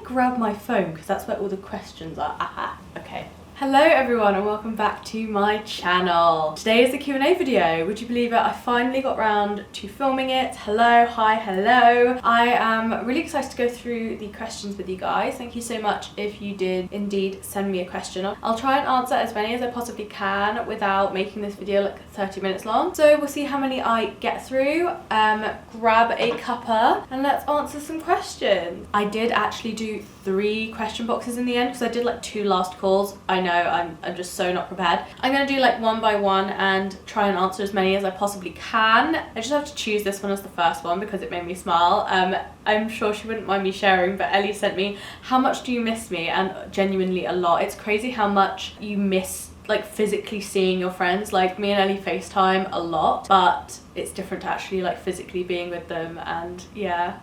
grab my phone because that's where all the questions are. Aha, okay. Hello everyone and welcome back to my channel. Today is the Q&A video. Would you believe it? I finally got round to filming it. Hello, hi, hello. I am really excited to go through the questions with you guys. Thank you so much if you did indeed send me a question. I'll try and answer as many as I possibly can without making this video like 30 minutes long. So we'll see how many I get through. Grab a cuppa and let's answer some questions. I did actually do 3 question boxes in the end because I did like 2 last calls. I know I'm just so not prepared. I'm gonna do like one by one and try and answer as many as I possibly can. I just have to choose this one as the first one because it made me smile. I'm sure she wouldn't mind me sharing, but Ellie sent me, how much do you miss me? And genuinely a lot. It's crazy how much you miss like physically seeing your friends. Like me and Ellie FaceTime a lot, but it's different to actually like physically being with them. And yeah,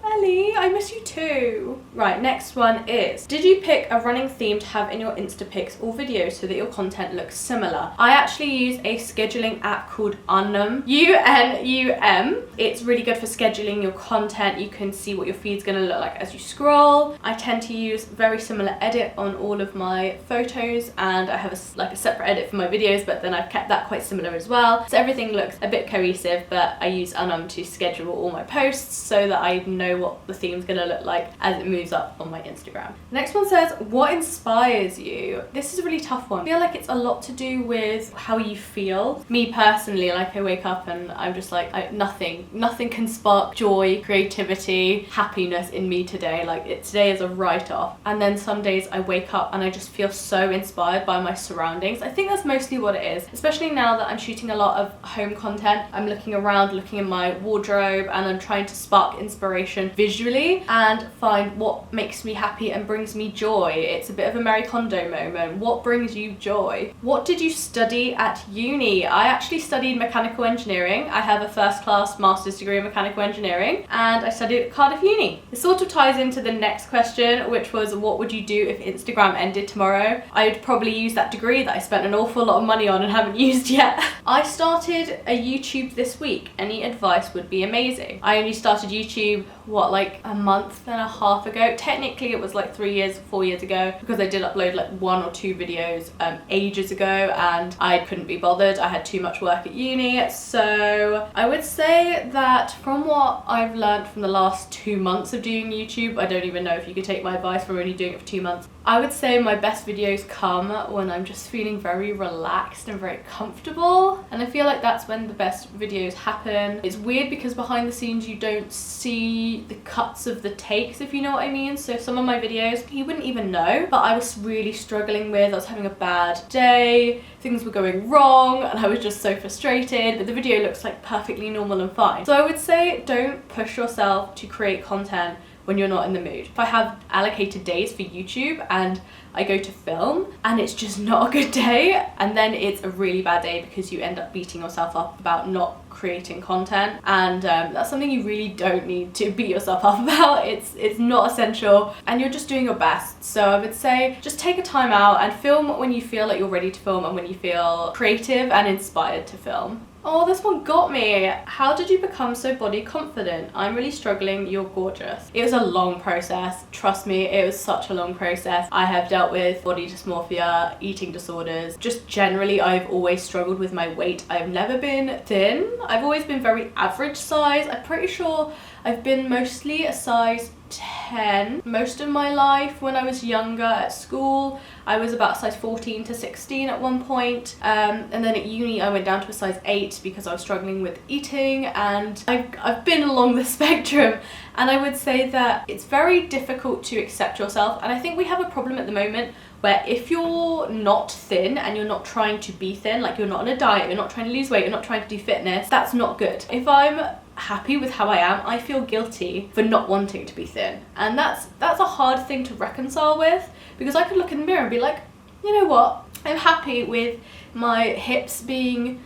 Ellie, I miss you too. Right, next one is, did you pick a running theme to have in your Insta pics or videos so that your content looks similar? I actually use a scheduling app called Unum, U-N-U-M. It's really good for scheduling your content. You can see what your feed's gonna look like as you scroll. I tend to use very similar edit on all of my photos, and I have a separate edit for my videos, but then I've kept that quite similar as well. So everything looks a bit cohesive, but I use Unum to schedule all my posts so that I know what the theme's gonna look like as it moves up on my Instagram. Next one says, what inspires you? This is a really tough one. I feel like it's a lot to do with how you feel. Me personally, like I wake up and I'm just like, nothing can spark joy, creativity, happiness in me today. Like today is a write-off. And then some days I wake up and I just feel so inspired by my surroundings. I think that's mostly what it is, especially now that I'm shooting a lot of home content. I'm looking around, looking in my wardrobe, and I'm trying to spark inspiration visually and find what makes me happy and brings me joy. It's a bit of a Marie Kondo moment. What brings you joy? What did you study at uni? I actually studied mechanical engineering. I have a first class master's degree in mechanical engineering and I studied at Cardiff Uni. It sort of ties into the next question, which was, what would you do if Instagram ended tomorrow? I would probably use that degree that I spent an awful lot of money on and haven't used yet. I started a YouTube this week. Any advice would be amazing. I only started YouTube like a month and a half ago. Technically it was like 4 years ago, because I did upload like 1 or 2 videos ages ago and I couldn't be bothered. I had too much work at uni. So I would say that from what I've learned from the last 2 months of doing YouTube, I don't even know if you could take my advice from only doing it for 2 months. I would say my best videos come when I'm just feeling very relaxed and very comfortable, and I feel like that's when the best videos happen. It's weird because behind the scenes you don't see the cuts of the takes, if you know what I mean. So some of my videos you wouldn't even know, but I was really struggling with, I was having a bad day, things were going wrong and I was just so frustrated, but the video looks like perfectly normal and fine. So I would say don't push yourself to create content when you're not in the mood. If I have allocated days for YouTube and I go to film and it's just not a good day, and then it's a really bad day because you end up beating yourself up about not creating content, and that's something you really don't need to beat yourself up about. It's not essential and you're just doing your best. So I would say just take a time out and film when you feel like you're ready to film and when you feel creative and inspired to film. Oh, this one got me. How did you become so body confident? I'm really struggling, you're gorgeous. It was a long process, trust me, it was such a long process. I have dealt with body dysmorphia, eating disorders. Just generally, I've always struggled with my weight. I've never been thin. I've always been very average size. I'm pretty sure I've been mostly a size 10 most of my life. When I was younger at school, I was about size 14 to 16 at one point. And then at uni, I went down to a size 8 because I was struggling with eating, and I've been along the spectrum. And I would say that it's very difficult to accept yourself. And I think we have a problem at the moment where if you're not thin and you're not trying to be thin, like you're not on a diet, you're not trying to lose weight, you're not trying to do fitness, that's not good. If I'm happy with how I am, I feel guilty for not wanting to be thin, and that's a hard thing to reconcile with, because I could look in the mirror and be like, you know what, I'm happy with my hips being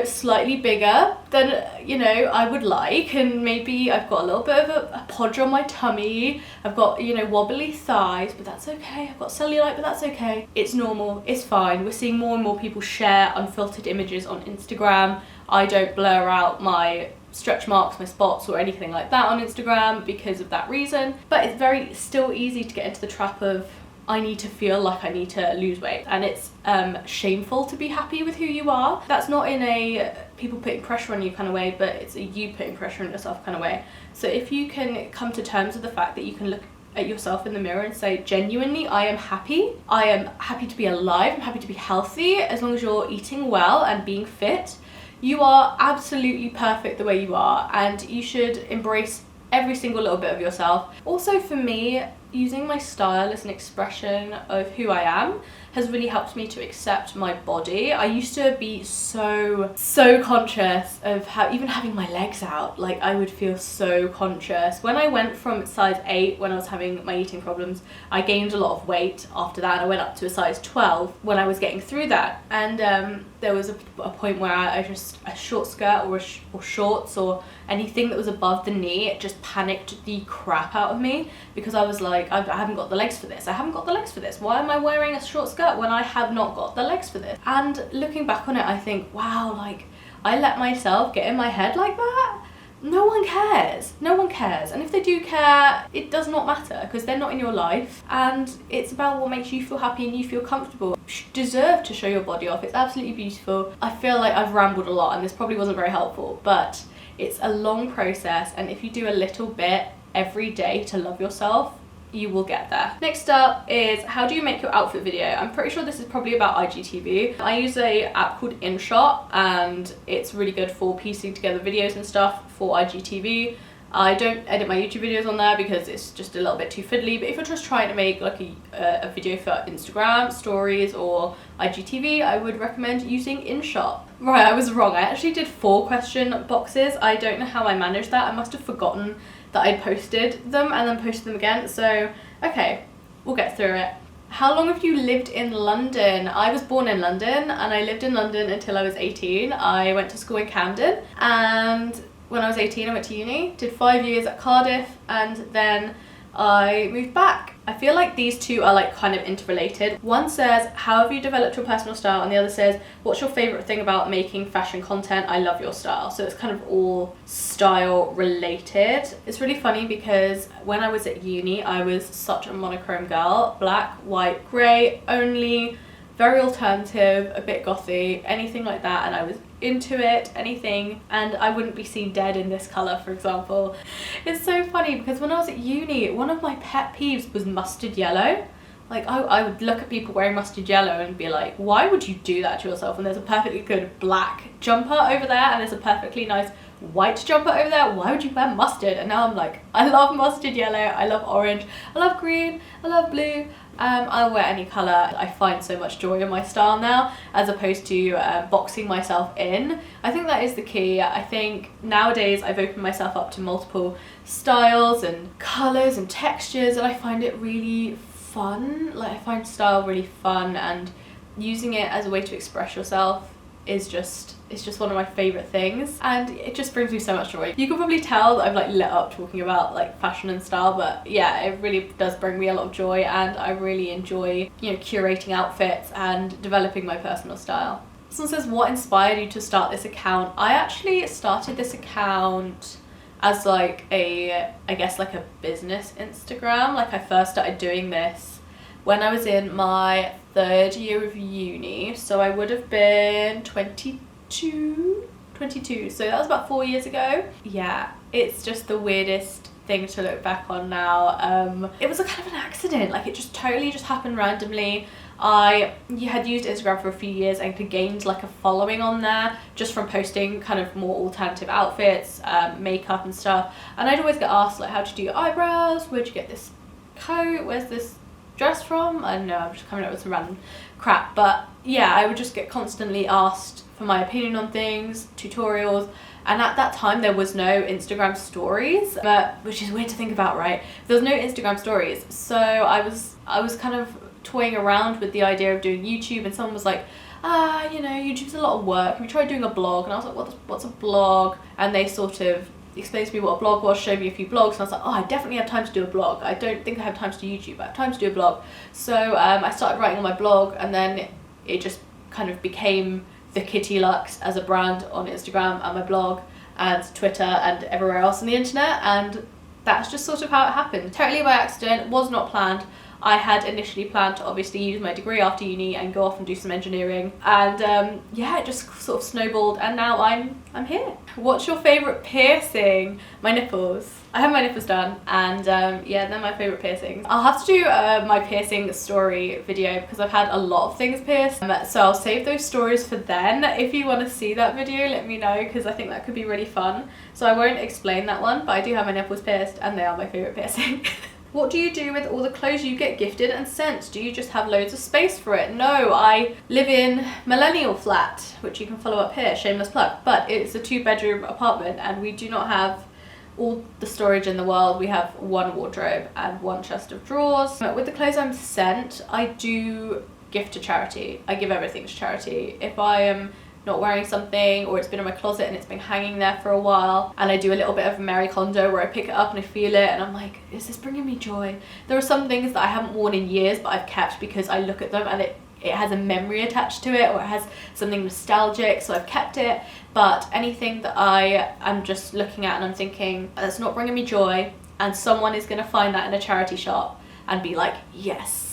slightly bigger than I would like, and maybe I've got a little bit of a podge on my tummy, I've got wobbly thighs, but that's okay, I've got cellulite, but that's okay, it's normal, it's fine. We're seeing more and more people share unfiltered images on Instagram. I don't blur out my stretch marks, my spots or anything like that on Instagram because of that reason. But it's very still easy to get into the trap of I need to feel like I need to lose weight, and it's shameful to be happy with who you are. That's not in a people putting pressure on you kind of way, but it's a you putting pressure on yourself kind of way. So if you can come to terms with the fact that you can look at yourself in the mirror and say, genuinely, I am happy to be alive, I'm happy to be healthy, as long as you're eating well and being fit, you are absolutely perfect the way you are, and you should embrace every single little bit of yourself. Also for me, using my style as an expression of who I am has really helped me to accept my body. I used to be so conscious of how even having my legs out, like I would feel so conscious. When I went from size 8 when I was having my eating problems, I gained a lot of weight after that, and I went up to a size 12 when I was getting through that. And there was a point where I just, a short skirt or shorts or anything that was above the knee, it just panicked the crap out of me, because I was like, I haven't got the legs for this. I haven't got the legs for this. Why am I wearing a short skirt when I have not got the legs for this? And looking back on it, I think, wow, like I let myself get in my head like that. No one cares. No one cares. And if they do care, it does not matter, because they're not in your life, and it's about what makes you feel happy and you feel comfortable. You deserve to show your body off. It's absolutely beautiful. I feel like I've rambled a lot and this probably wasn't very helpful, but it's a long process, and if you do a little bit every day to love yourself, you will get there. Next up is, how do you make your outfit video? I'm pretty sure this is probably about IGTV. I use a app called InShot, and it's really good for piecing together videos and stuff for IGTV. I don't edit my YouTube videos on there because it's just a little bit too fiddly, but if you're just trying to make like a video for Instagram stories or IGTV, I would recommend using InShot. Right, I was wrong. I actually did 4 question boxes. I don't know how I managed that. I must have forgotten that I posted them and then posted them again. So, okay, we'll get through it. How long have you lived in London? I was born in London, and I lived in London until I was 18. I went to school in Camden, and when I was 18 I went to uni, did 5 years at Cardiff, and then I moved back. I feel like these two are like kind of interrelated. One says, how have you developed your personal style? And the other says, what's your favorite thing about making fashion content? I love your style. So it's kind of all style related. It's really funny because when I was at uni, I was such a monochrome girl. Black, white, grey only, very alternative, a bit gothy, anything like that, and I was into it, anything, and I wouldn't be seen dead in this colour, for example. It's so funny because when I was at uni, one of my pet peeves was mustard yellow. Like I would look at people wearing mustard yellow and be like, why would you do that to yourself? And there's a perfectly good black jumper over there, and there's a perfectly nice white jumper over there. Why would you wear mustard? And now I'm like, I love mustard yellow, I love orange, I love green, I love blue. I'll wear any colour. I find so much joy in my style now, as opposed to boxing myself in. I think that is the key. I think nowadays I've opened myself up to multiple styles and colours and textures, and I find it really fun. Like I find style really fun, and using it as a way to express yourself is just, it's just one of my favourite things, and it just brings me so much joy. You can probably tell that I've like lit up talking about like fashion and style, but yeah, it really does bring me a lot of joy, and I really enjoy, you know, curating outfits and developing my personal style. Someone says, what inspired you to start this account? I actually started this account as like I guess like a business Instagram. Like I first started doing this when I was in my 3rd year of uni, so I would have been 22, so that was about 4 years ago. Yeah, it's just the weirdest thing to look back on now. It was a kind of an accident, like it just totally just happened randomly. I had used Instagram for a few years and had gained like a following on there just from posting kind of more alternative outfits, makeup and stuff, and I'd always get asked like, how to do your eyebrows, where'd you get this coat, where's this dress from? I don't know, I'm just coming up with some random crap, but yeah, I would just get constantly asked for my opinion on things, tutorials, and at that time there was no Instagram stories, but which is weird to think about, right? There was no Instagram stories, so I was kind of toying around with the idea of doing YouTube, and someone was like, you know, YouTube's a lot of work, have you tried doing a blog? And I was like, what's a blog? And they sort of explained to me what a blog was, showed me a few blogs, and I was like, oh, I definitely have time to do a blog. I don't think I have time to do YouTube, but I have time to do a blog. So I started writing on my blog, and then it just kind of became the Kitty Luxe as a brand on Instagram and my blog and Twitter and everywhere else on the internet, and that's just sort of how it happened. Totally by accident, was not planned. I had initially planned to obviously use my degree after uni and go off and do some engineering, and yeah, it just sort of snowballed, and now I'm here. What's your favourite piercing? My nipples. I have my nipples done, and yeah, they're my favourite piercings. I'll have to do my piercing story video because I've had a lot of things pierced, so I'll save those stories for then. If you want to see that video, let me know, because I think that could be really fun. So I won't explain that one, but I do have my nipples pierced and they are my favourite piercing. What do you do with all the clothes you get gifted and sent? Do you just have loads of space for it? No, I live in Millennial Flat, which you can follow up here, shameless plug, but it's a 2-bedroom apartment and we do not have all the storage in the world. We have one wardrobe and one chest of drawers. But with the clothes I'm sent, I do gift to charity. I give everything to charity. If I am not wearing something, or it's been in my closet and it's been hanging there for a while, and I do a little bit of Marie Kondo where I pick it up and I feel it and I'm like, is this bringing me joy? There are some things that I haven't worn in years but I've kept because I look at them and it has a memory attached to it, or it has something nostalgic, so I've kept it. But anything that I am just looking at and I'm thinking, that's not bringing me joy, and someone is going to find that in a charity shop and be like, yes,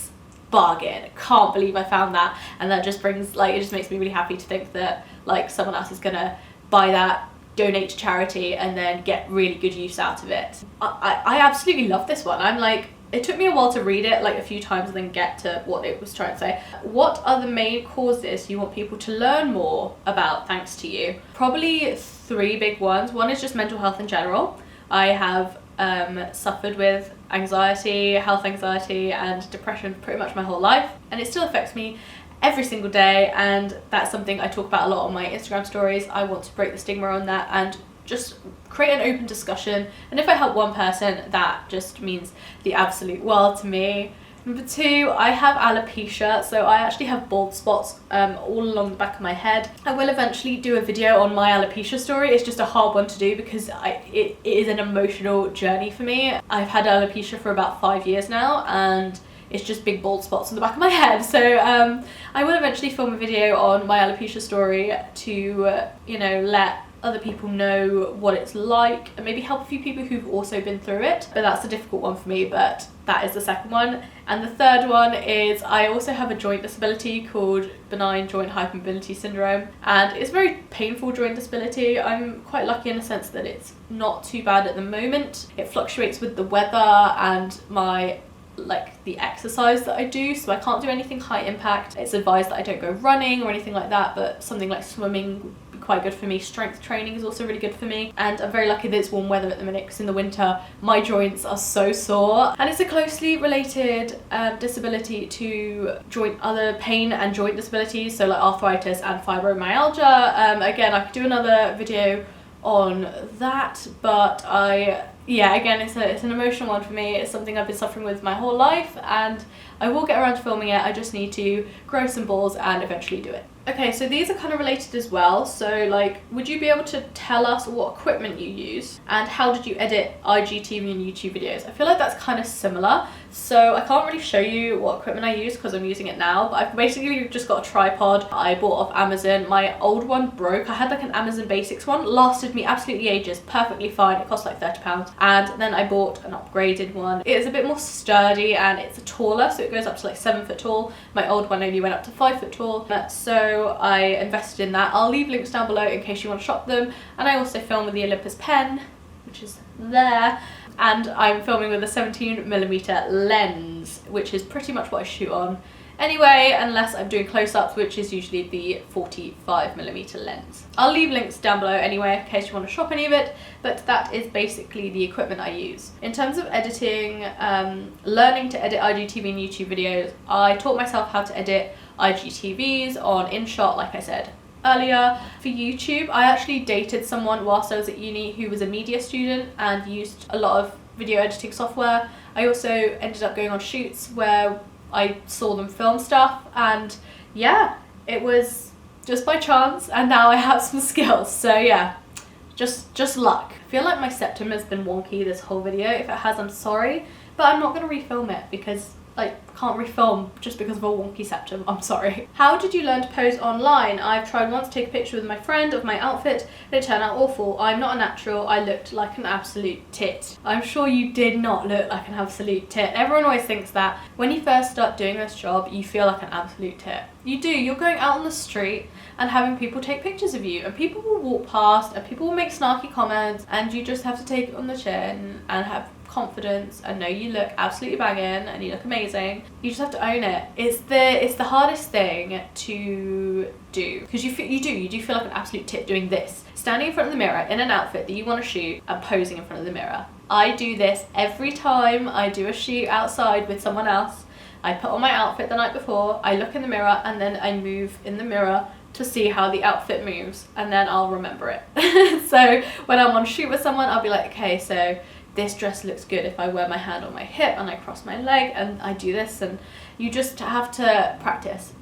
bargain, can't believe I found that, and that just brings, like, it just makes me really happy to think that like someone else is gonna buy that, donate to charity, and then get really good use out of it. I absolutely love this one. I'm like, it took me a while to read it, like a few times, and then get to what it was trying to say. What are the main causes you want people to learn more about thanks to you? Probably 3 big ones. One is just mental health in general. I have suffered with anxiety, health anxiety and depression pretty much my whole life, and it still affects me every single day, and that's something I talk about a lot on my Instagram stories. I want to break the stigma on that and just create an open discussion, and if I help one person, that just means the absolute world to me. Number 2, I have alopecia, so I actually have bald spots all along the back of my head. I will eventually do a video on my alopecia story. It's just a hard one to do because it is an emotional journey for me. I've had alopecia for about 5 years now, and it's just big bald spots on the back of my head. So I will eventually film a video on my alopecia story to, you know, let other people know what it's like and maybe help a few people who've also been through it. But that's a difficult one for me, but that is the second one. And the third one is I also have a joint disability called benign joint hypermobility syndrome, and it's a very painful joint disability. I'm quite lucky in the sense that it's not too bad at the moment. It fluctuates with the weather and my the exercise that I do, so I can't do anything high impact. It's advised that I don't go running or anything like that, but something like swimming would be quite good for me. Strength training is also really good for me, and I'm very lucky that it's warm weather at the minute, because in the winter my joints are so sore. And it's a closely related disability to other pain and joint disabilities, so like arthritis and fibromyalgia. Again, I could do another video on that, but yeah, again, it's an emotional one for me. It's something I've been suffering with my whole life, and I will get around to filming it. I just need to grow some balls and eventually do it. Okay, so these are kind of related as well. So like, would you be able to tell us what equipment you use and how did you edit IGTV and YouTube videos? I feel like that's kind of similar. So I can't really show you what equipment I use because I'm using it now, but I've basically just got a tripod I bought off Amazon. My old one broke. I had like an Amazon Basics one, lasted me absolutely ages, perfectly fine. It cost like £30. And then I bought an upgraded one. It is a bit more sturdy and it's taller, so it goes up to like 7 foot tall. My old one only went up to 5 foot tall. So I invested in that. I'll leave links down below in case you want to shop them. And I also film with the Olympus pen, which is there. And I'm filming with a 17mm lens, which is pretty much what I shoot on anyway, unless I'm doing close-ups, which is usually the 45mm lens. I'll leave links down below anyway in case you want to shop any of it, but that is basically the equipment I use. In terms of editing, learning to edit IGTV and YouTube videos, I taught myself how to edit IGTVs on InShot, like I said earlier. For YouTube, I actually dated someone whilst I was at uni who was a media student and used a lot of video editing software. I also ended up going on shoots where I saw them film stuff, and yeah, it was just by chance, and now I have some skills. So yeah, just luck. I feel like my septum has been wonky this whole video. If it has, I'm sorry, but I'm not going to refilm it because like can't refilm just because of a wonky septum. I'm sorry. How did you learn to pose online? I've tried once to take a picture with my friend of my outfit and it turned out awful. I'm not a natural. I looked like an absolute tit. I'm sure you did not look like an absolute tit. Everyone always thinks that when you first start doing this job, you feel like an absolute tit. You do. You're going out on the street and having people take pictures of you, and people will walk past and people will make snarky comments, and you just have to take it on the chin and have confidence and know you look absolutely banging and you look amazing. You just have to own it. It's the hardest thing to do, because you do feel like an absolute tit doing this, standing in front of the mirror in an outfit that you want to shoot and posing in front of the mirror. I do this every time I do a shoot outside with someone else. I put on my outfit the night before, I look in the mirror, and then I move in the mirror to see how the outfit moves, and then I'll remember it. So when I'm on shoot with someone, I'll be like, okay, so this dress looks good if I wear my hand on my hip and I cross my leg and I do this. And you just have to practice.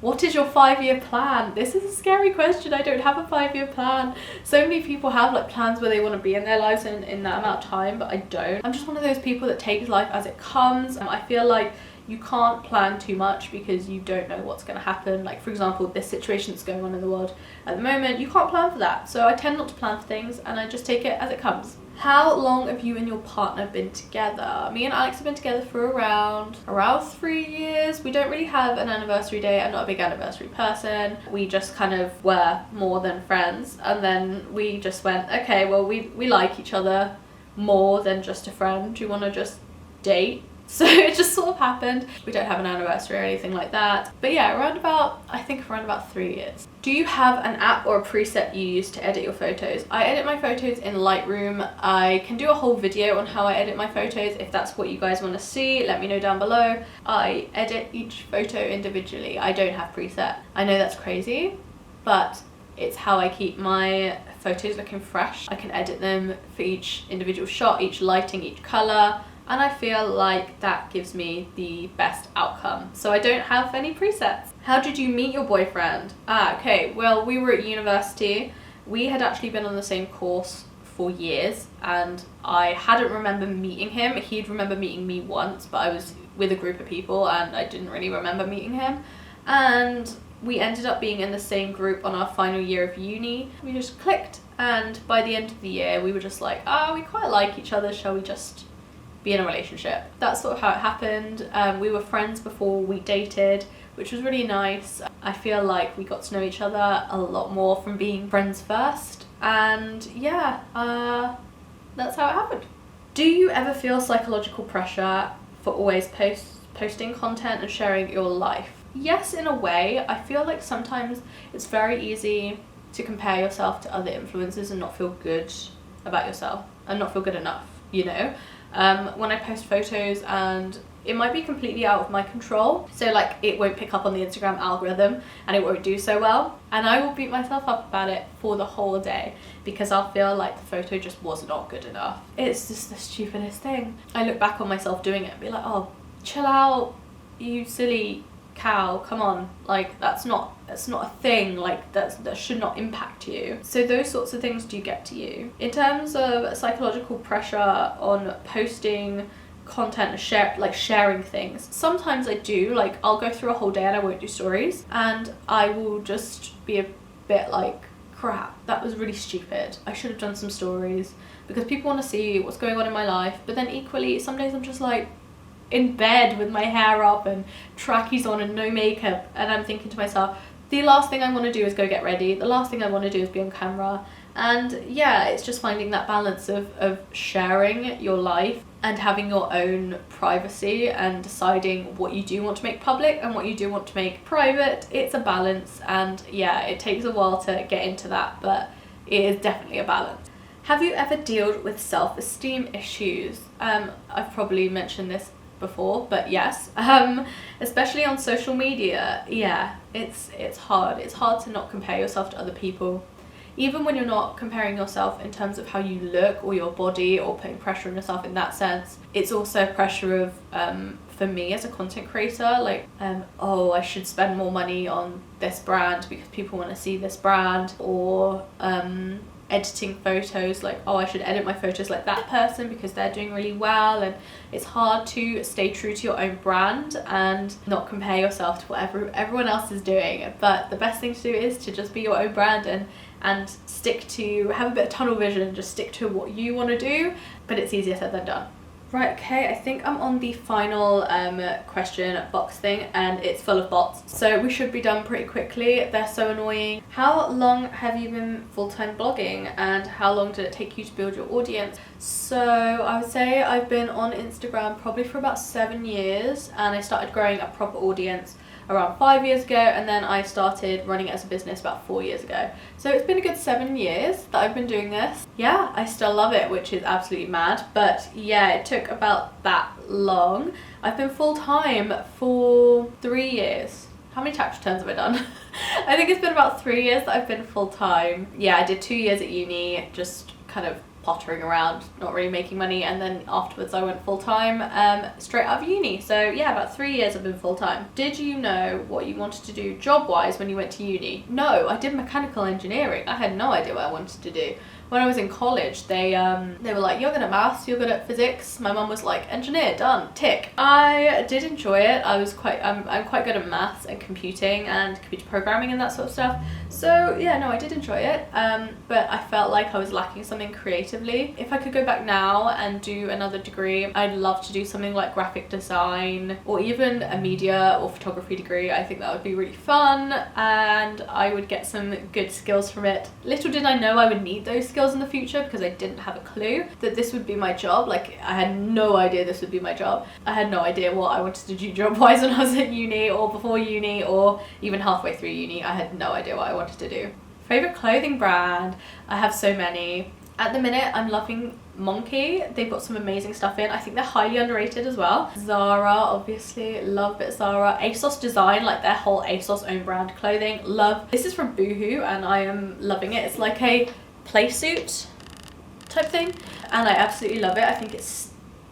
What is your 5-year plan? This is a scary question. I don't have a 5-year plan. So many people have like plans where they want to be in their lives in that amount of time, but I don't. I'm just one of those people that takes life as it comes. I feel like you can't plan too much because you don't know what's going to happen. Like, for example, this situation that's going on in the world at the moment, you can't plan for that. So I tend not to plan for things and I just take it as it comes. How long have you and your partner been together? Me and Alex have been together for around 3 years. We don't really have an anniversary date. I'm not a big anniversary person. We just kind of were more than friends. And then we just went, okay, well, we like each other more than just a friend. Do you want to just date? So it just sort of happened. We don't have an anniversary or anything like that. But yeah, around about 3 years. Do you have an app or a preset you use to edit your photos? I edit my photos in Lightroom. I can do a whole video on how I edit my photos. If that's what you guys want to see, let me know down below. I edit each photo individually. I don't have preset. I know that's crazy, but it's how I keep my photos looking fresh. I can edit them for each individual shot, each lighting, each color. And I feel like that gives me the best outcome. So I don't have any presets. How did you meet your boyfriend? Okay, well, we were at university. We had actually been on the same course for years and I hadn't remember meeting him. He'd remember meeting me once, but I was with a group of people and I didn't really remember meeting him. And we ended up being in the same group on our final year of uni. We just clicked, and by the end of the year, we were just like, we quite like each other, shall we just be in a relationship? That's sort of how it happened. We were friends before we dated, which was really nice. I feel like we got to know each other a lot more from being friends first, and yeah, that's how it happened. Do you ever feel psychological pressure for always posting content and sharing your life? Yes, in a way. I feel like sometimes it's very easy to compare yourself to other influencers and not feel good about yourself and not feel good enough, you know? When I post photos and it might be completely out of my control, so like it won't pick up on the Instagram algorithm and it won't do so well, and I will beat myself up about it for the whole day because I'll feel like the photo just was not good enough. It's just the stupidest thing. I look back on myself doing it and be like, oh, chill out, you silly cow, come on, like that's not a thing, like that should not impact you. So those sorts of things do get to you. In terms of psychological pressure on posting content and sharing things, sometimes I do, like I'll go through a whole day and I won't do stories and I will just be a bit like, crap, that was really stupid, I should have done some stories, because people want to see what's going on in my life. But then equally, some days I'm just like in bed with my hair up and trackies on and no makeup, and I'm thinking to myself, the last thing I want to do is go get ready, the last thing I want to do is be on camera. And yeah, it's just finding that balance of sharing your life and having your own privacy and deciding what you do want to make public and what you do want to make private. It's a balance, and yeah, it takes a while to get into that, but it is definitely a balance. Have you ever dealt with self-esteem issues? I've probably mentioned this before, but yes, especially on social media. Yeah, it's hard to not compare yourself to other people, even when you're not comparing yourself in terms of how you look or your body or putting pressure on yourself in that sense. It's also pressure of for me as a content creator, like oh, I should spend more money on this brand because people want to see this brand, or editing photos, like, oh, I should edit my photos like that person because they're doing really well, and it's hard to stay true to your own brand and not compare yourself to what everyone else is doing. But the best thing to do is to just be your own brand and stick to, have a bit of tunnel vision and just stick to what you want to do, but it's easier said than done. Right, okay, I think I'm on the final question box thing, and it's full of bots, so we should be done pretty quickly. They're so annoying. How long have you been full-time blogging, and how long did it take you to build your audience? So I would say I've been on Instagram probably for about 7 years, and I started growing a proper audience around 5 years ago, and then I started running it as a business about 4 years ago. So it's been a good 7 years that I've been doing this. Yeah, I still love it, which is absolutely mad, but yeah, it took about that long. I've been full-time for 3 years. How many tax returns have I done? I think it's been about 3 years that I've been full-time. Yeah, I did 2 years at uni, just kind of pottering around, not really making money, and then afterwards I went full-time straight out of uni. So yeah, about 3 years I've been full-time. Did you know what you wanted to do job-wise when you went to uni? No, I did mechanical engineering. I had no idea what I wanted to do. When I was in college, they were like, you're good at maths, you're good at physics. My mum was like, engineer, done, tick. I did enjoy it. I'm quite good at maths and computing and computer programming and that sort of stuff. So yeah, no, I did enjoy it, but I felt like I was lacking something creatively. If I could go back now and do another degree, I'd love to do something like graphic design or even a media or photography degree. I think that would be really fun, and I would get some good skills from it. Little did I know I would need those skills in the future, because I didn't have a clue that this would be my job. Like, I had no idea this would be my job. I had no idea what I wanted to do job-wise when I was at uni, or before uni, or even halfway through uni. I had no idea what I wanted to do. Favorite clothing brand? I have so many. At the minute, I'm loving Monkey. They've got some amazing stuff in. I think they're highly underrated as well. Zara, obviously, love a bit of Zara. ASOS Design, like their whole ASOS own brand clothing, love. This is from Boohoo, and I am loving it. It's like a play suit type thing, and I absolutely love it. I think it's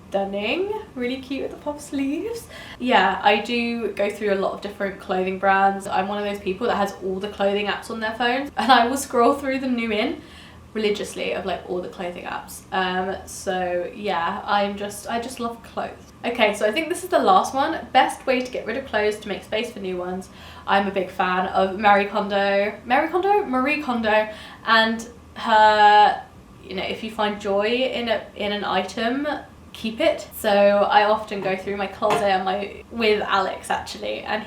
stunning, really cute with the puff sleeves. Yeah, I do go through a lot of different clothing brands. I'm one of those people that has all the clothing apps on their phones, and I will scroll through the new in religiously of like all the clothing apps. So yeah, I just love clothes. Okay, so I think this is the last one. Best way to get rid of clothes to make space for new ones. I'm a big fan of Marie Kondo, and her, you know, if you find joy in an item, keep it. So I often go through my closet with Alex actually, and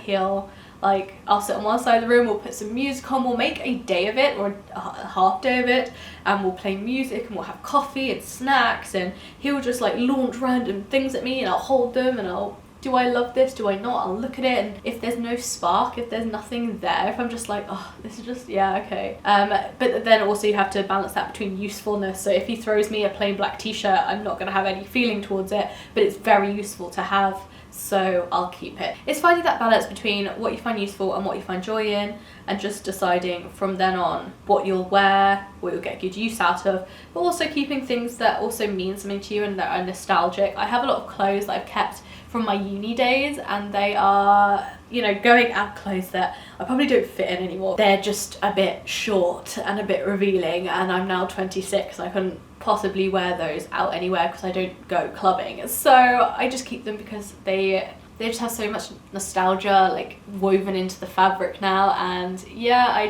I'll sit on one side of the room, we'll put some music on, we'll make a day of it, or a half day of it, and we'll play music and we'll have coffee and snacks, and he'll just like launch random things at me, and I'll hold them, and do I love this, do I not? I'll look at it, and if there's no spark, if there's nothing there, if I'm just like, oh, this is just, yeah, okay. But then also you have to balance that between usefulness. So if he throws me a plain black t-shirt, I'm not gonna have any feeling towards it, but it's very useful to have, so I'll keep it. It's finding that balance between what you find useful and what you find joy in, and just deciding from then on what you'll wear, what you'll get good use out of, but also keeping things that also mean something to you and that are nostalgic. I have a lot of clothes that I've kept from my uni days, and they are, you know, going out clothes that I probably don't fit in anymore. They're just a bit short and a bit revealing, and I'm now 26, and I couldn't possibly wear those out anywhere because I don't go clubbing. So I just keep them because they just have so much nostalgia like woven into the fabric now, and yeah, I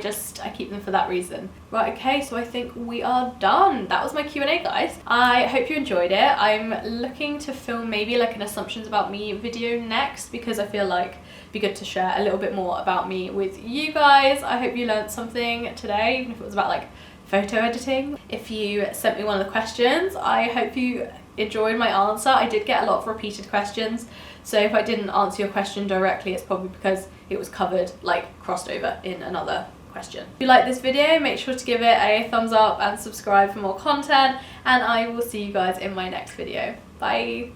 keep them for that reason. Right, okay, so I think we are done. That was my Q&A, guys. I hope you enjoyed it. I'm looking to film maybe like an assumptions about me video next, because I feel like it'd be good to share a little bit more about me with you guys. I hope you learned something today, even if it was about like photo editing. If you sent me one of the questions, I hope you enjoyed my answer. I did get a lot of repeated questions, so if I didn't answer your question directly, it's probably because it was covered, like crossed over in another question. If you like this video, make sure to give it a thumbs up and subscribe for more content, and I will see you guys in my next video. Bye.